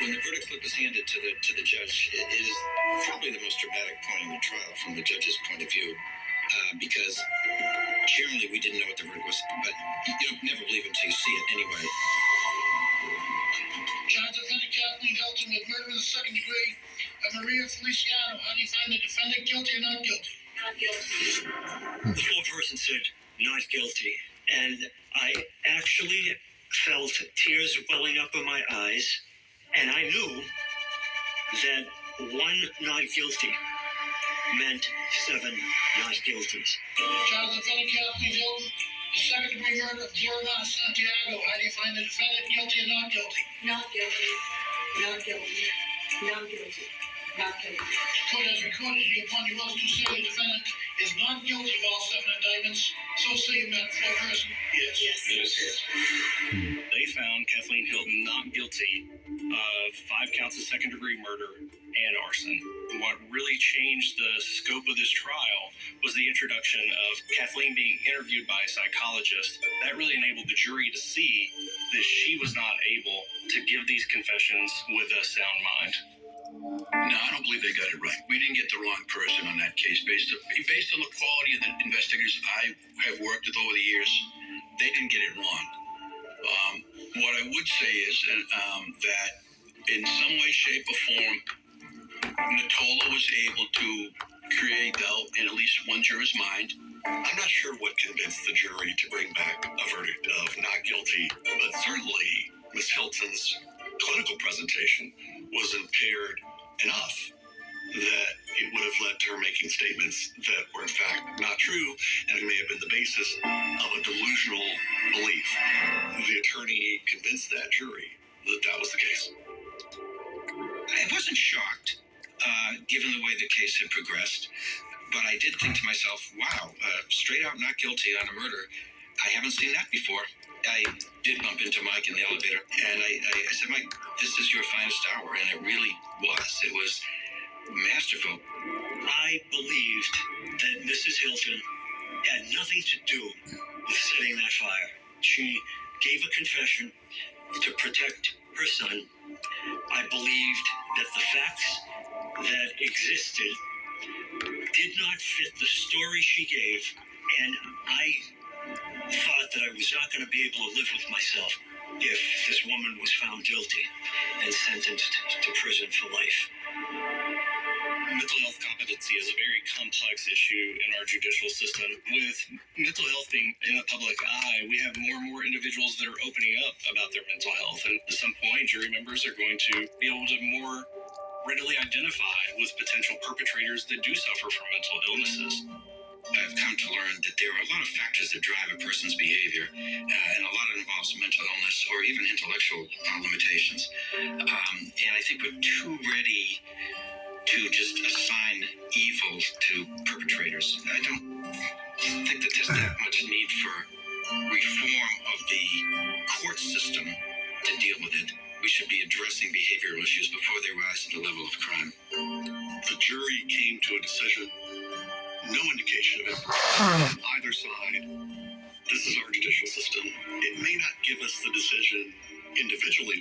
When the verdict slip is handed to the judge, it is probably the most dramatic point in the trial from the judge's point of view, because generally we didn't know what the verdict was, but you don't never believe until you see it anyway. Charge defendant Kathleen Hilton with murder in the second degree of Maria Feliciano. How do you find the defendant guilty or not guilty? Not guilty. The foreperson said not guilty, and I actually felt tears welling up in my eyes, and I knew that one not guilty meant 7 not guilties. Charge defendant Kathleen Hilton, the second degree murder of Florida Santiago. How do you find the defendant guilty or not guilty? Not guilty. Not guilty. Not guilty. Not guilty. The court has recorded you upon your oath to say the defendant is not guilty of all 7 indictments. So say you met for a person. Yes. Yes. They found Kathleen Hilton not guilty of 5 counts of second-degree murder and arson. What really changed the scope of this trial was the introduction of Kathleen being interviewed by a psychologist. That really enabled the jury to see that she was not able to give these confessions with a sound mind. No, I don't believe they got it right. We didn't get the wrong person on that case. Based on the quality of the investigators I have worked with over the years, they didn't get it wrong. What I would say is that in some way, shape, or form, Natola was able to create doubt in at least one juror's mind. I'm not sure what convinced the jury to bring back a verdict of not guilty, but certainly Ms. Hilton's clinical presentation was impaired enough that it would have led to her making statements that were in fact not true, and it may have been the basis of a delusional belief. The attorney convinced that jury that that was the case. I wasn't shocked, given the way the case had progressed, but I did think to myself, wow, straight out not guilty on a murder. I haven't seen that before. I did bump into Mike in the elevator, and I said, Mike, this is your finest hour, and it really was. It was masterful. I believed that Mrs. Hilton had nothing to do with setting that fire. She gave a confession to protect her son. I believed that the facts that existed did not fit the story she gave, and I thought that I was not going to be able to live with myself if this woman was found guilty and sentenced to prison for life. Mental health competency is a very complex issue in our judicial system. With mental health being in the public eye, we have more and more individuals that are opening up about their mental health. And at some point, jury members are going to be able to more readily identify with potential perpetrators that do suffer from mental illnesses. I've come to learn that there are a lot of factors that drive a person's behavior, and a lot of it involves mental illness or even intellectual limitations. And I think we're too ready to just assign evil to perpetrators. I don't think that there's that much need for reform of the court system to deal with it. We should be addressing behavioral issues before they rise to the level of crime. The jury came to a decision. No indication of it on either side. This is our judicial system. It may not give us the decision individually